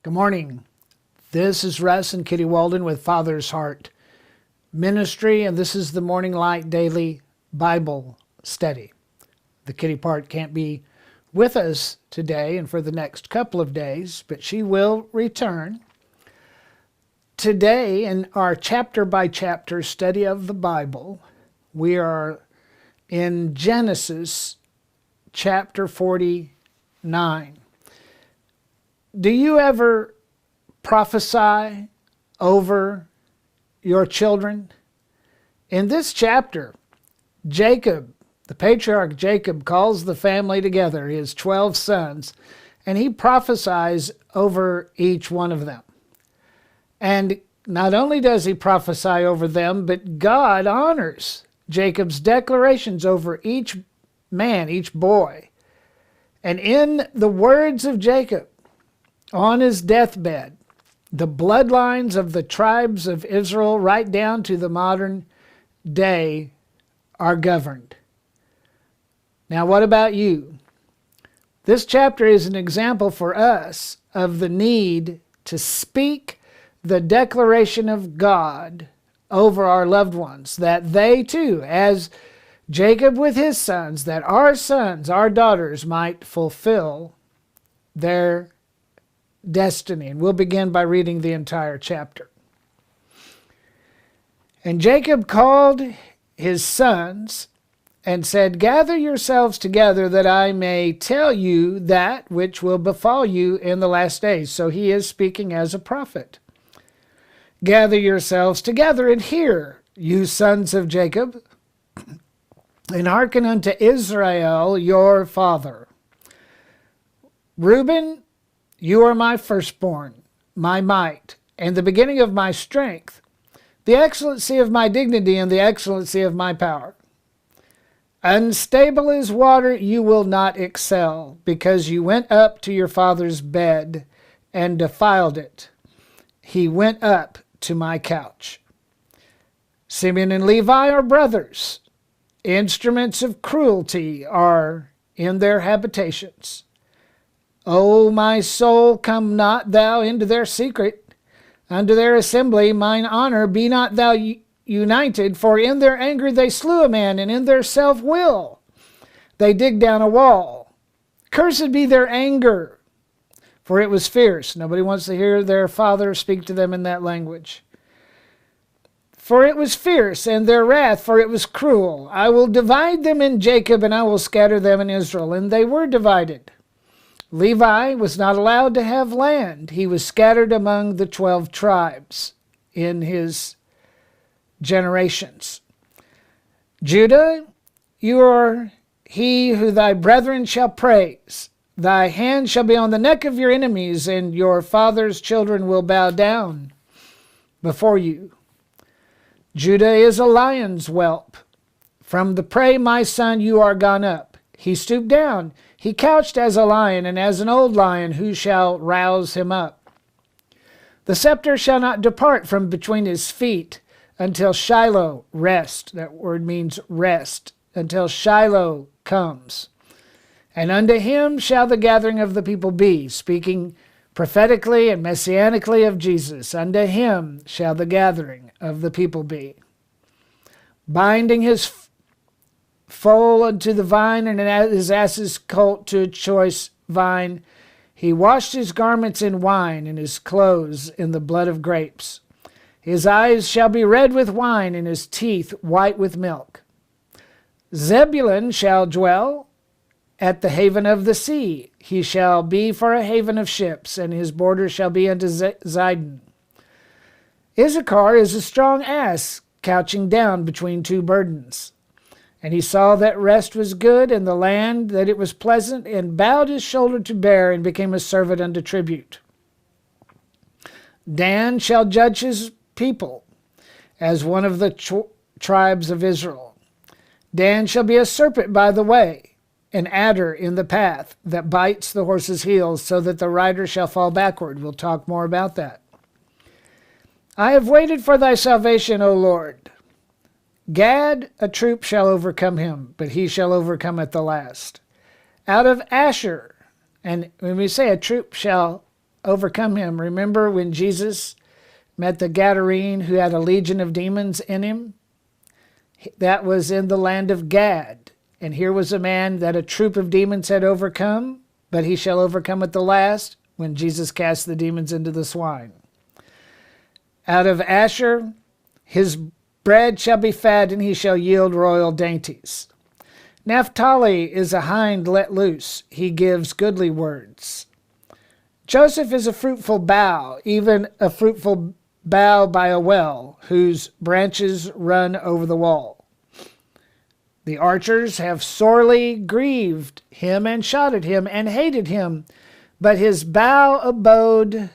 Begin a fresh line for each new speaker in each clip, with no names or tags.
Good morning. This is Russ and Kitty Walden with Father's Heart Ministry, and this is the Morning Light Daily Bible Study. The Kitty part can't be with us today and for the next couple of days, but she will return. Today, in our chapter-by-chapter study of the Bible, we are in Genesis chapter 49. Do you ever prophesy over your children? In this chapter, Jacob, the patriarch Jacob, calls the family together, his 12 sons, and he prophesies over each one of them. And not only does he prophesy over them, but God honors Jacob's declarations over each man, each boy. And in the words of Jacob, on his deathbed, the bloodlines of the tribes of Israel, right down to the modern day, are governed. Now, what about you? This chapter is an example for us of the need to speak the declaration of God over our loved ones, that they too, as Jacob with his sons, that our sons, our daughters might fulfill their destiny. And we'll begin by reading the entire chapter. And Jacob called his sons and said, "Gather yourselves together that I may tell you that which will befall you in the last days." So he is speaking as a prophet. "Gather yourselves together and hear, you sons of Jacob, and hearken unto Israel your father. Reuben, you are my firstborn, my might, and the beginning of my strength, the excellency of my dignity and the excellency of my power. Unstable as water you will not excel, because you went up to your father's bed and defiled it. He went up to my couch. Simeon and Levi are brothers. Instruments of cruelty are in their habitations. O my soul, come not thou into their secret. Unto their assembly mine honor be not thou united, for in their anger they slew a man, and in their self-will they dig down a wall. Cursed be their anger, for it was fierce." Nobody wants to hear their father speak to them in that language. "For it was fierce, and their wrath, for it was cruel. I will divide them in Jacob, and I will scatter them in Israel." And they were divided. Levi was not allowed to have land. He was scattered among the 12 tribes in his generations. "Judah, you are he who thy brethren shall praise. Thy hand shall be on the neck of your enemies, and your father's children will bow down before you. Judah is a lion's whelp. From the prey, my son, you are gone up. He stooped down. He couched as a lion, and as an old lion, who shall rouse him up? The scepter shall not depart from between his feet until Shiloh rest." That word means rest. "Until Shiloh comes. And unto him shall the gathering of the people be," speaking prophetically and messianically of Jesus. "Unto him shall the gathering of the people be. Binding his foal unto the vine, and his ass's colt to a choice vine. He washed his garments in wine, and his clothes in the blood of grapes. His eyes shall be red with wine, and his teeth white with milk. Zebulun shall dwell at the haven of the sea. He shall be for a haven of ships, and his border shall be unto Zidon. Issachar is a strong ass, couching down between two burdens. And he saw that rest was good, and the land that it was pleasant, and bowed his shoulder to bear, and became a servant unto tribute. Dan shall judge his people as one of the tribes of Israel. Dan shall be a serpent by the way, an adder in the path that bites the horse's heels, so that the rider shall fall backward." We'll talk more about that. "I have waited for thy salvation, O Lord. Gad, a troop shall overcome him, but he shall overcome at the last. Out of Asher," and when we say a troop shall overcome him. Remember when Jesus met the Gadarene who had a legion of demons in him? That was in the land of Gad. And here was a man that a troop of demons had overcome, but he shall overcome at the last when Jesus cast the demons into the swine. Out of Asher, his bread shall be fat, and he shall yield royal dainties. Naphtali is a hind let loose. He gives goodly words. Joseph is a fruitful bough, even a fruitful bough by a well, whose branches run over the wall. The archers have sorely grieved him and shot at him and hated him, but his bough abode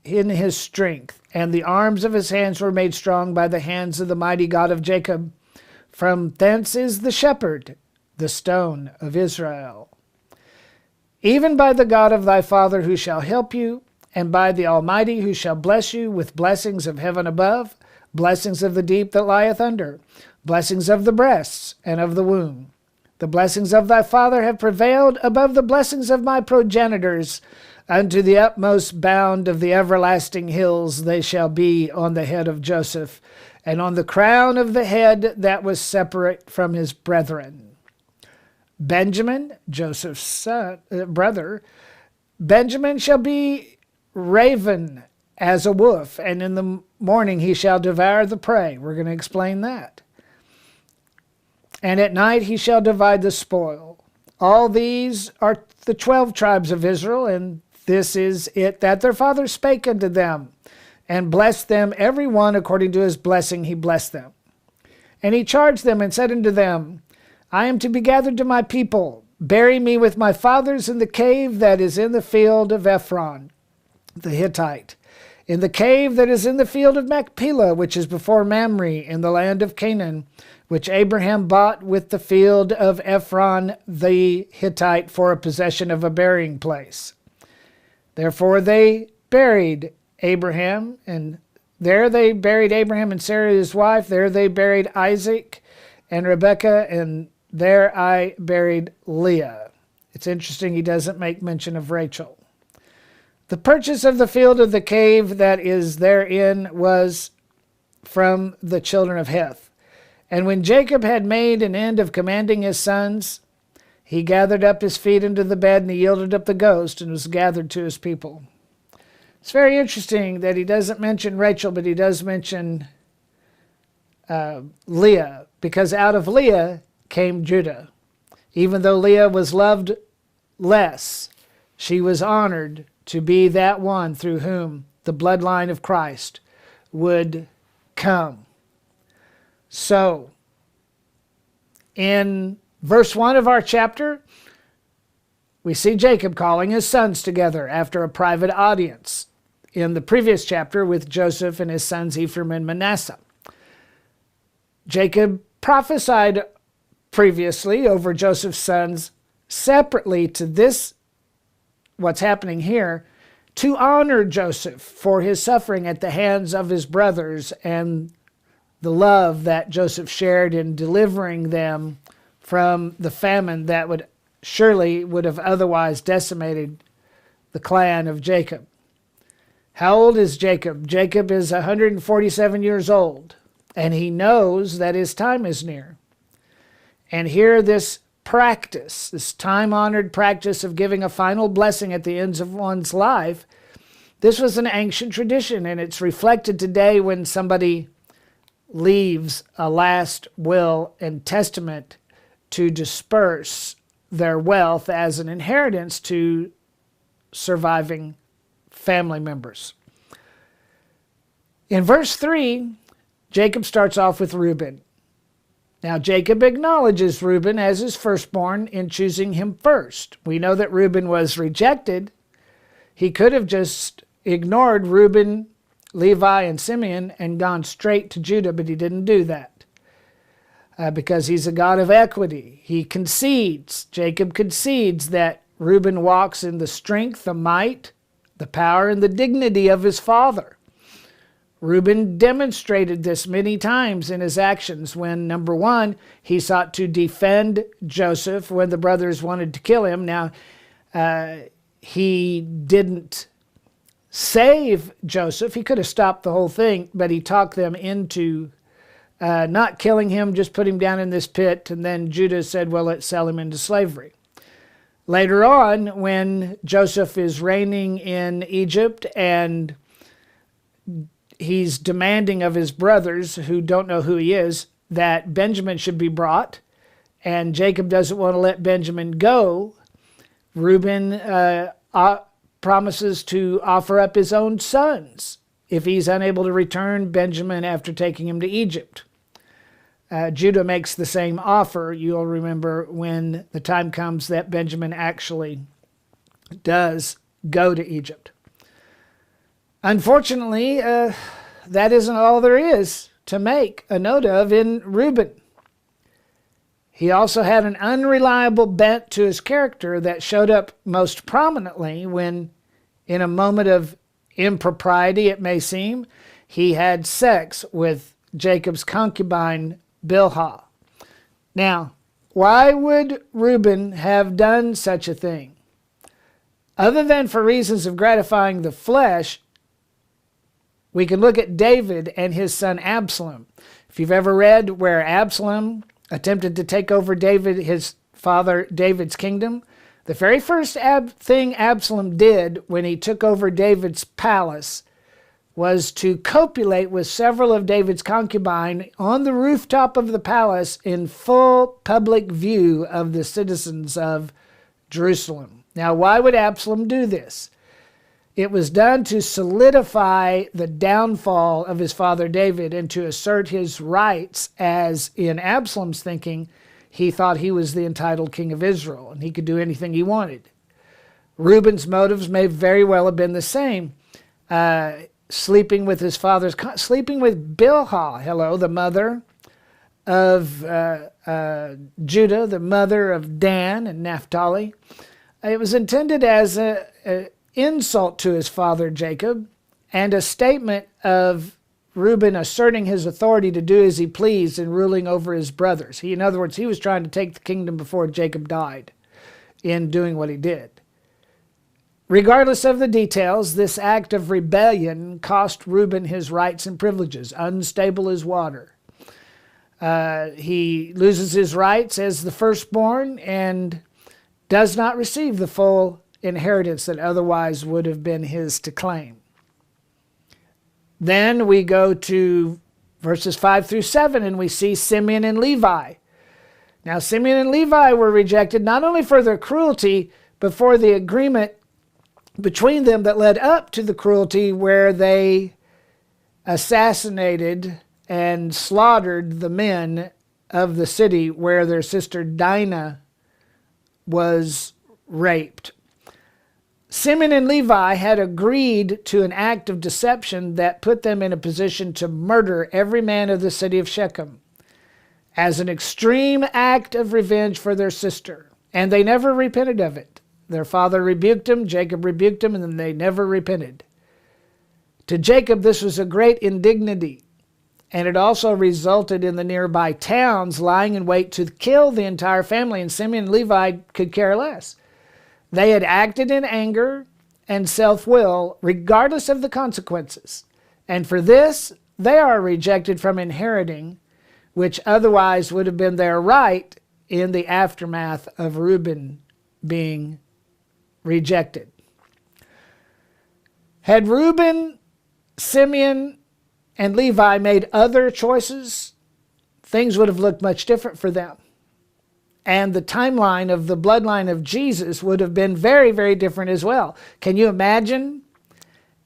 in his strength, and the arms of his hands were made strong by the hands of the mighty God of Jacob. From thence is the shepherd, the stone of Israel. Even by the God of thy father who shall help you, and by the Almighty who shall bless you with blessings of heaven above, blessings of the deep that lieth under, blessings of the breasts and of the womb. The blessings of thy father have prevailed above the blessings of my progenitors. Unto the utmost bound of the everlasting hills they shall be on the head of Joseph, and on the crown of the head that was separate from his brethren. Benjamin, Joseph's brother, Benjamin shall be raven as a wolf, and in the morning he shall devour the prey. We're going to explain that. And at night he shall divide the spoil. All these are the 12 tribes of Israel, and this is it that their father spake unto them, and blessed them every one according to his blessing he blessed them. And he charged them and said unto them, I am to be gathered to my people. Bury me with my fathers in the cave that is in the field of Ephron, the Hittite, in the cave that is in the field of Machpelah, which is before Mamre, in the land of Canaan, which Abraham bought with the field of Ephron the Hittite for a possession of a burying place. Therefore they buried Abraham, and there they buried Abraham and Sarah his wife. There they buried Isaac and Rebekah, and there I buried Leah. It's interesting he doesn't make mention of Rachel. The purchase of the field of the cave that is therein was from the children of Heth. And when Jacob had made an end of commanding his sons, he gathered up his feet into the bed, and he yielded up the ghost, and was gathered to his people. It's very interesting that he doesn't mention Rachel, but he does mention Leah, because out of Leah came Judah. Even though Leah was loved less, she was honored to be that one through whom the bloodline of Christ would come. So, in verse 1 of our chapter, we see Jacob calling his sons together after a private audience in the previous chapter with Joseph and his sons Ephraim and Manasseh. Jacob prophesied previously over Joseph's sons separately to this, what's happening here, to honor Joseph for his suffering at the hands of his brothers and the love that Joseph shared in delivering them from the famine that would have otherwise decimated the clan of Jacob. How old is Jacob? Jacob is 147 years old, and he knows that his time is near. And here this practice, this time-honored practice of giving a final blessing at the end of one's life, this was an ancient tradition, and it's reflected today when somebody leaves a last will and testament to disperse their wealth as an inheritance to surviving family members. In verse 3, Jacob starts off with Reuben. Now, Jacob acknowledges Reuben as his firstborn in choosing him first. We know that Reuben was rejected. He could have just ignored Reuben, Levi, and Simeon and gone straight to Judah, but he didn't do that because he's a God of equity. He concedes, Jacob concedes that Reuben walks in the strength, the might, the power, and the dignity of his father. Reuben demonstrated this many times in his actions when, number one, he sought to defend Joseph when the brothers wanted to kill him. Now, he didn't save Joseph. He could have stopped the whole thing, but he talked them into not killing him, just put him down in this pit. And then Judah said, well, let's sell him into slavery. Later on, when Joseph is reigning in Egypt and he's demanding of his brothers, who don't know who he is, that Benjamin should be brought, and Jacob doesn't want to let Benjamin go, Reuben promises to offer up his own sons if he's unable to return Benjamin after taking him to Egypt. Judah makes the same offer. You'll remember when the time comes that Benjamin actually does go to Egypt. Unfortunately, that isn't all there is to make a note of in Reuben. He also had an unreliable bent to his character that showed up most prominently when, in a moment of impropriety, it may seem, he had sex with Jacob's concubine, Bilhah. Now, why would Reuben have done such a thing? Other than for reasons of gratifying the flesh, we can look at David and his son Absalom. If you've ever read where Absalom attempted to take over his father David's kingdom, the very first thing Absalom did when he took over David's palace was to copulate with several of David's concubines on the rooftop of the palace in full public view of the citizens of Jerusalem. Now, why would Absalom do this? It was done to solidify the downfall of his father David and to assert his rights, as in Absalom's thinking, he thought he was the entitled king of Israel and he could do anything he wanted. Reuben's motives may very well have been the same. Sleeping with Bilhah, the mother of Judah, the mother of Dan and Naphtali. It was intended as an insult to his father Jacob and a statement of Reuben asserting his authority to do as he pleased in ruling over his brothers. In other words, he was trying to take the kingdom before Jacob died in doing what he did. Regardless of the details, this act of rebellion cost Reuben his rights and privileges, unstable as water. He loses his rights as the firstborn and does not receive the full inheritance that otherwise would have been his to claim. Then we go to verses 5 through 7 and we see Simeon and Levi. Now, Simeon and Levi were rejected not only for their cruelty, but for the agreement between them that led up to the cruelty where they assassinated and slaughtered the men of the city where their sister Dinah was raped. Simeon and Levi had agreed to an act of deception that put them in a position to murder every man of the city of Shechem as an extreme act of revenge for their sister, and they never repented of it. Their father rebuked him, Jacob rebuked him, and then they never repented. To Jacob, this was a great indignity, and it also resulted in the nearby towns lying in wait to kill the entire family, and Simeon and Levi could care less. They had acted in anger and self-will, regardless of the consequences, and for this, they are rejected from inheriting, which otherwise would have been their right in the aftermath of Reuben being rejected. Had Reuben, Simeon, and Levi made other choices, things would have looked much different for them. And the timeline of the bloodline of Jesus would have been very, very different as well. Can you imagine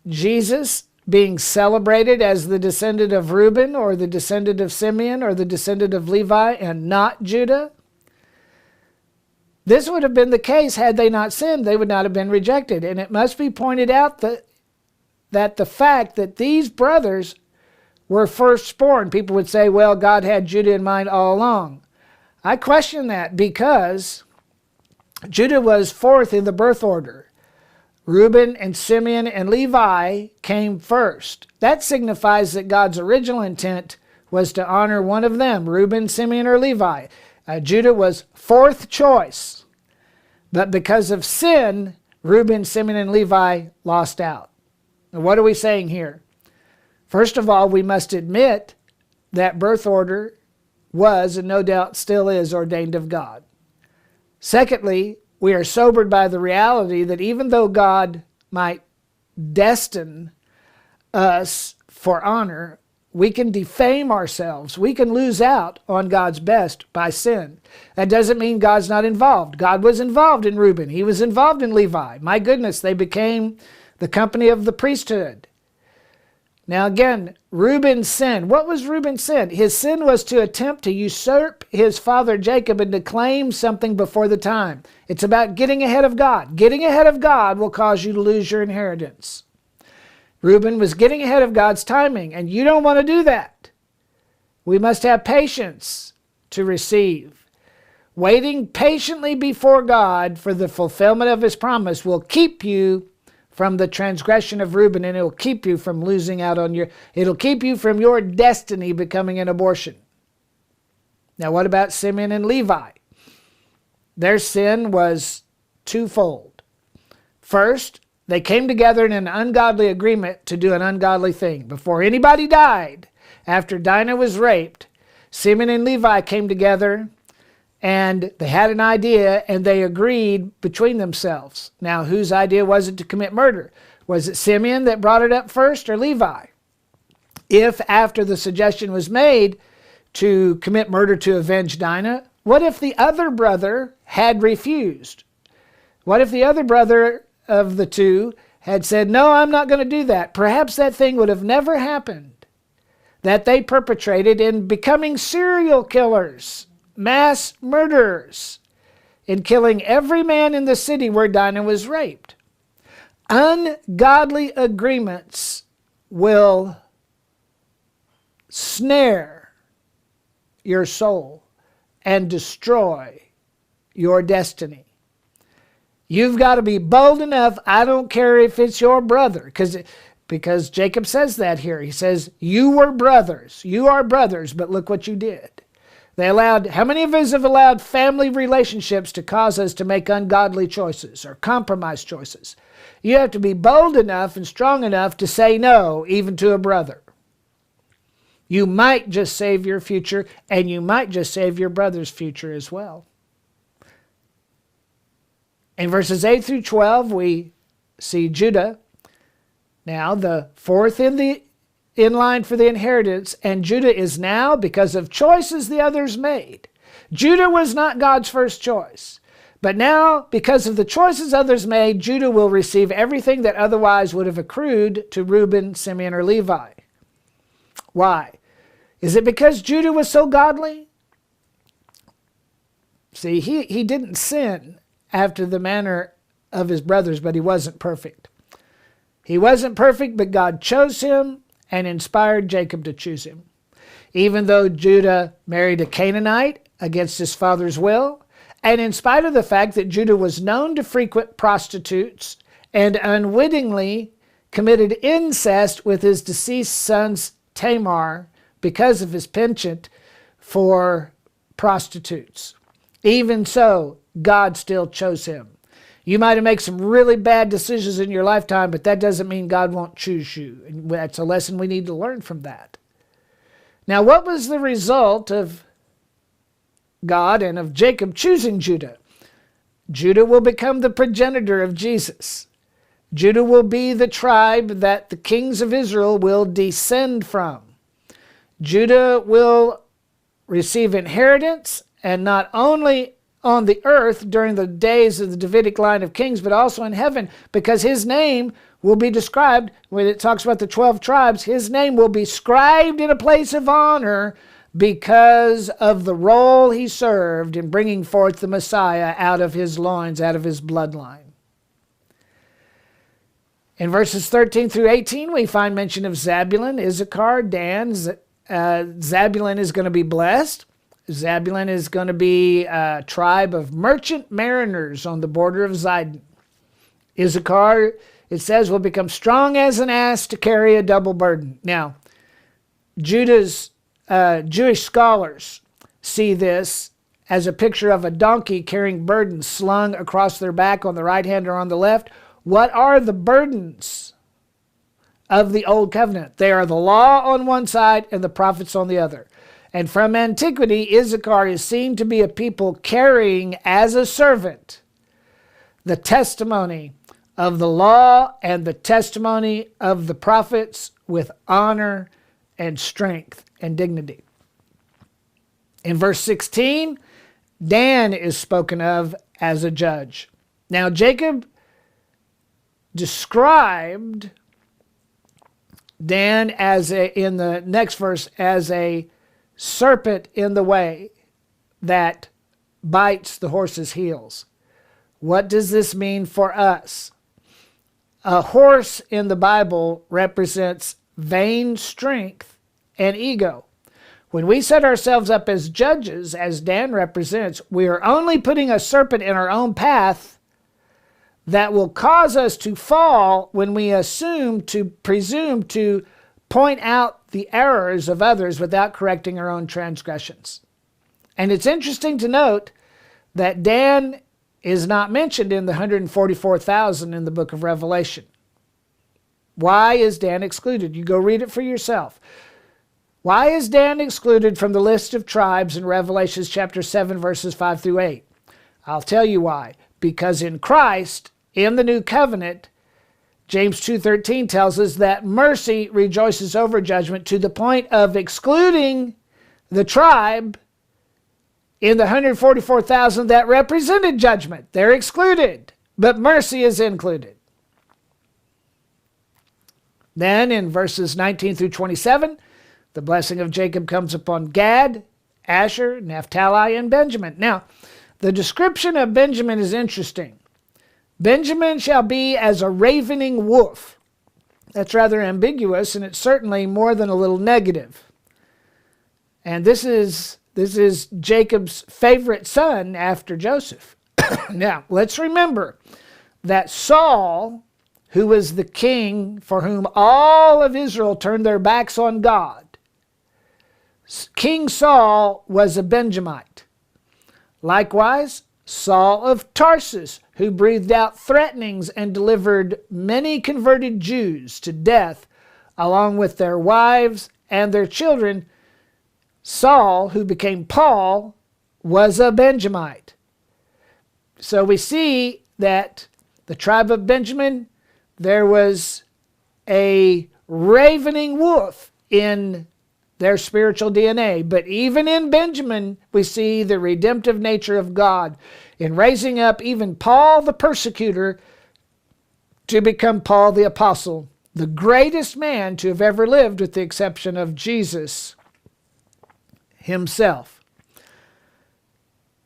Jesus being celebrated as the descendant of Reuben or the descendant of Simeon or the descendant of Levi and not Judah? This would have been the case had they not sinned. They would not have been rejected. And it must be pointed out that the fact that these brothers were firstborn, people would say, well, God had Judah in mind all along. I question that because Judah was fourth in the birth order. Reuben and Simeon and Levi came first. That signifies that God's original intent was to honor one of them, Reuben, Simeon, or Levi. Judah was fourth choice, but because of sin, Reuben, Simeon, and Levi lost out. And what are we saying here? First of all, we must admit that birth order was, and no doubt still is, ordained of God. Secondly, we are sobered by the reality that even though God might destine us for honor, we can defame ourselves. We can lose out on God's best by sin. That doesn't mean God's not involved. God was involved in Reuben. He was involved in Levi. My goodness, they became the company of the priesthood. Now again, Reuben's sin. What was Reuben's sin? His sin was to attempt to usurp his father Jacob and to claim something before the time. It's about getting ahead of God. Getting ahead of God will cause you to lose your inheritance. Reuben was getting ahead of God's timing, and you don't want to do that. We must have patience to receive. Waiting patiently before God for the fulfillment of his promise will keep you from the transgression of Reuben, and it'll keep you from losing out on it'll keep you from your destiny becoming an abortion. Now, what about Simeon and Levi? Their sin was twofold. First, they came together in an ungodly agreement to do an ungodly thing. Before anybody died, after Dinah was raped, Simeon and Levi came together and they had an idea and they agreed between themselves. Now, whose idea was it to commit murder? Was it Simeon that brought it up first or Levi? If after the suggestion was made to commit murder to avenge Dinah, what if the other brother had refused? What if the other brother of the two had said, no, I'm not going to do that? Perhaps that thing would have never happened that they perpetrated in becoming serial killers, mass murderers, in killing every man in the city where Dinah was raped. Ungodly agreements will snare your soul and destroy your destiny. You've got to be bold enough. I don't care if it's your brother, because Jacob says that here. He says, you were brothers. You are brothers, but look what you did. How many of us have allowed family relationships to cause us to make ungodly choices or compromise choices? You have to be bold enough and strong enough to say no, even to a brother. You might just save your future, and you might just save your brother's future as well. In verses 8 through 12, we see Judah, now the fourth in line for the inheritance, and Judah is now, because of choices the others made. Judah was not God's first choice, but now, because of the choices others made, Judah will receive everything that otherwise would have accrued to Reuben, Simeon, or Levi. Why? Is it because Judah was so godly? See, he didn't sin after the manner of his brothers, but he wasn't perfect. He wasn't perfect, but God chose him and inspired Jacob to choose him. Even though Judah married a Canaanite against his father's will, and in spite of the fact that Judah was known to frequent prostitutes and unwittingly committed incest with his deceased son's Tamar because of his penchant for prostitutes. Even so, God still chose him. You might have made some really bad decisions in your lifetime, but that doesn't mean God won't choose you. And that's a lesson we need to learn from that. Now, what was the result of God and of Jacob choosing Judah? Judah will become the progenitor of Jesus. Judah will be the tribe that the kings of Israel will descend from. Judah will receive inheritance, and not only on the earth during the days of the Davidic line of kings, but also in heaven, because his name will be described, when it talks about the 12 tribes, his name will be scribed in a place of honor because of the role he served in bringing forth the Messiah out of his loins, out of his bloodline. In verses 13 through 18, we find mention of Zebulun, Issachar, Dan. Zebulun is going to be blessed. Zebulun is going to be a tribe of merchant mariners on the border of Zidon. Issachar, it says, will become strong as an ass to carry a double burden. Now, Jewish scholars see this as a picture of a donkey carrying burdens slung across their back on the right hand or on the left. What are the burdens? of the Old Covenant. They are the law on one side and the prophets on the other. And from antiquity, Issachar is seen to be a people carrying as a servant the testimony of the law and the testimony of the prophets with honor and strength and dignity. In verse 16, Dan is spoken of as a judge. Now, Jacob described Dan in the next verse as a serpent in the way that bites the horse's heels. What does this mean for us? A horse in the Bible represents vain strength and ego. When we set ourselves up as judges, as Dan represents, we are only putting a serpent in our own path that will cause us to fall when we presume to point out the errors of others without correcting our own transgressions. And it's interesting to note that Dan is not mentioned in the 144,000 in the book of Revelation. Why is Dan excluded? You go read it for yourself. Why is Dan excluded from the list of tribes in Revelation chapter 7, verses 5 through 8? I'll tell you why. Because in Christ, in the new covenant, James 2:13 tells us that mercy rejoices over judgment to the point of excluding the tribe in the 144,000 that represented judgment. They're excluded, but mercy is included. Then in verses 19 through 27, the blessing of Jacob comes upon Gad, Asher, Naphtali, and Benjamin. Now, the description of Benjamin is interesting. Benjamin shall be as a ravening wolf. That's rather ambiguous, and it's certainly more than a little negative. And this is Jacob's favorite son after Joseph. Now, let's remember that Saul, who was the king for whom all of Israel turned their backs on God, King Saul was a Benjamite. Likewise, Saul of Tarsus, who breathed out threatenings and delivered many converted Jews to death, along with their wives and their children, Saul, who became Paul, was a Benjamite. So we see that the tribe of Benjamin, there was a ravening wolf in their spiritual DNA. But even in Benjamin, we see the redemptive nature of God in raising up even Paul the persecutor to become Paul the apostle, the greatest man to have ever lived with the exception of Jesus himself.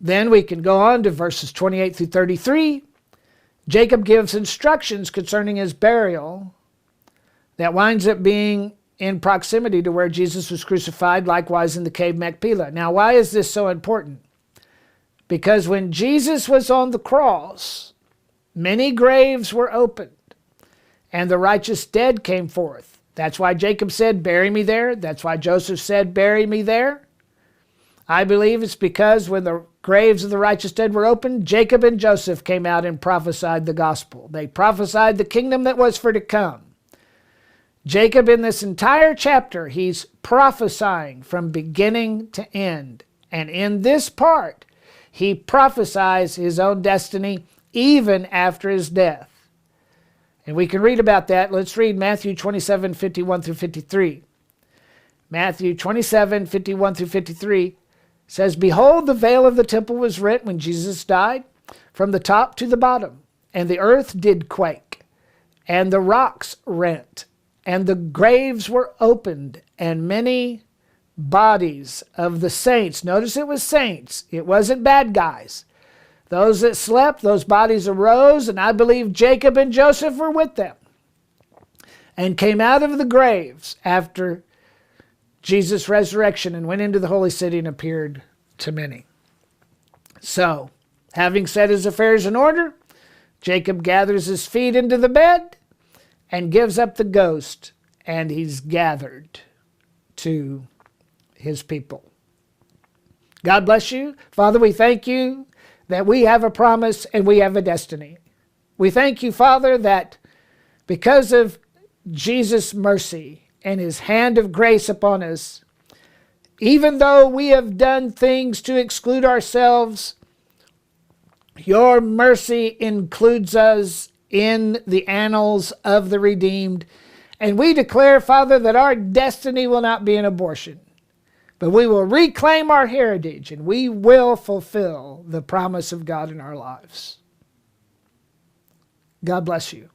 Then we can go on to verses 28 through 33. Jacob gives instructions concerning his burial that winds up being in proximity to where Jesus was crucified, likewise in the cave Machpelah. Now, why is this so important? Because when Jesus was on the cross, many graves were opened, and the righteous dead came forth. That's why Jacob said, "Bury me there." That's why Joseph said, "Bury me there." I believe it's because when the graves of the righteous dead were opened, Jacob and Joseph came out and prophesied the gospel. They prophesied the kingdom that was for to come. Jacob, in this entire chapter, he's prophesying from beginning to end. And in this part, he prophesies his own destiny even after his death. And we can read about that. Let's read Matthew 27, 51 through 53. Matthew 27, 51 through 53 says, "Behold, the veil of the temple was rent when Jesus died, from the top to the bottom, and the earth did quake, and the rocks rent, and the graves were opened, and many bodies of the saints," notice it was saints, it wasn't bad guys, "those that slept, those bodies arose, and I believe Jacob and Joseph were with them, and came out of the graves after Jesus' resurrection and went into the holy city and appeared to many." So, having set his affairs in order, Jacob gathers his feet into the bed and gives up the ghost, and he's gathered to his people. God bless you. Father, we thank you that we have a promise and we have a destiny. We thank you, Father, that because of Jesus' mercy and his hand of grace upon us. Even though we have done things to exclude ourselves, your mercy includes us in the annals of the redeemed. And we declare, Father, that our destiny will not be an abortion, but we will reclaim our heritage and we will fulfill the promise of God in our lives. God bless you.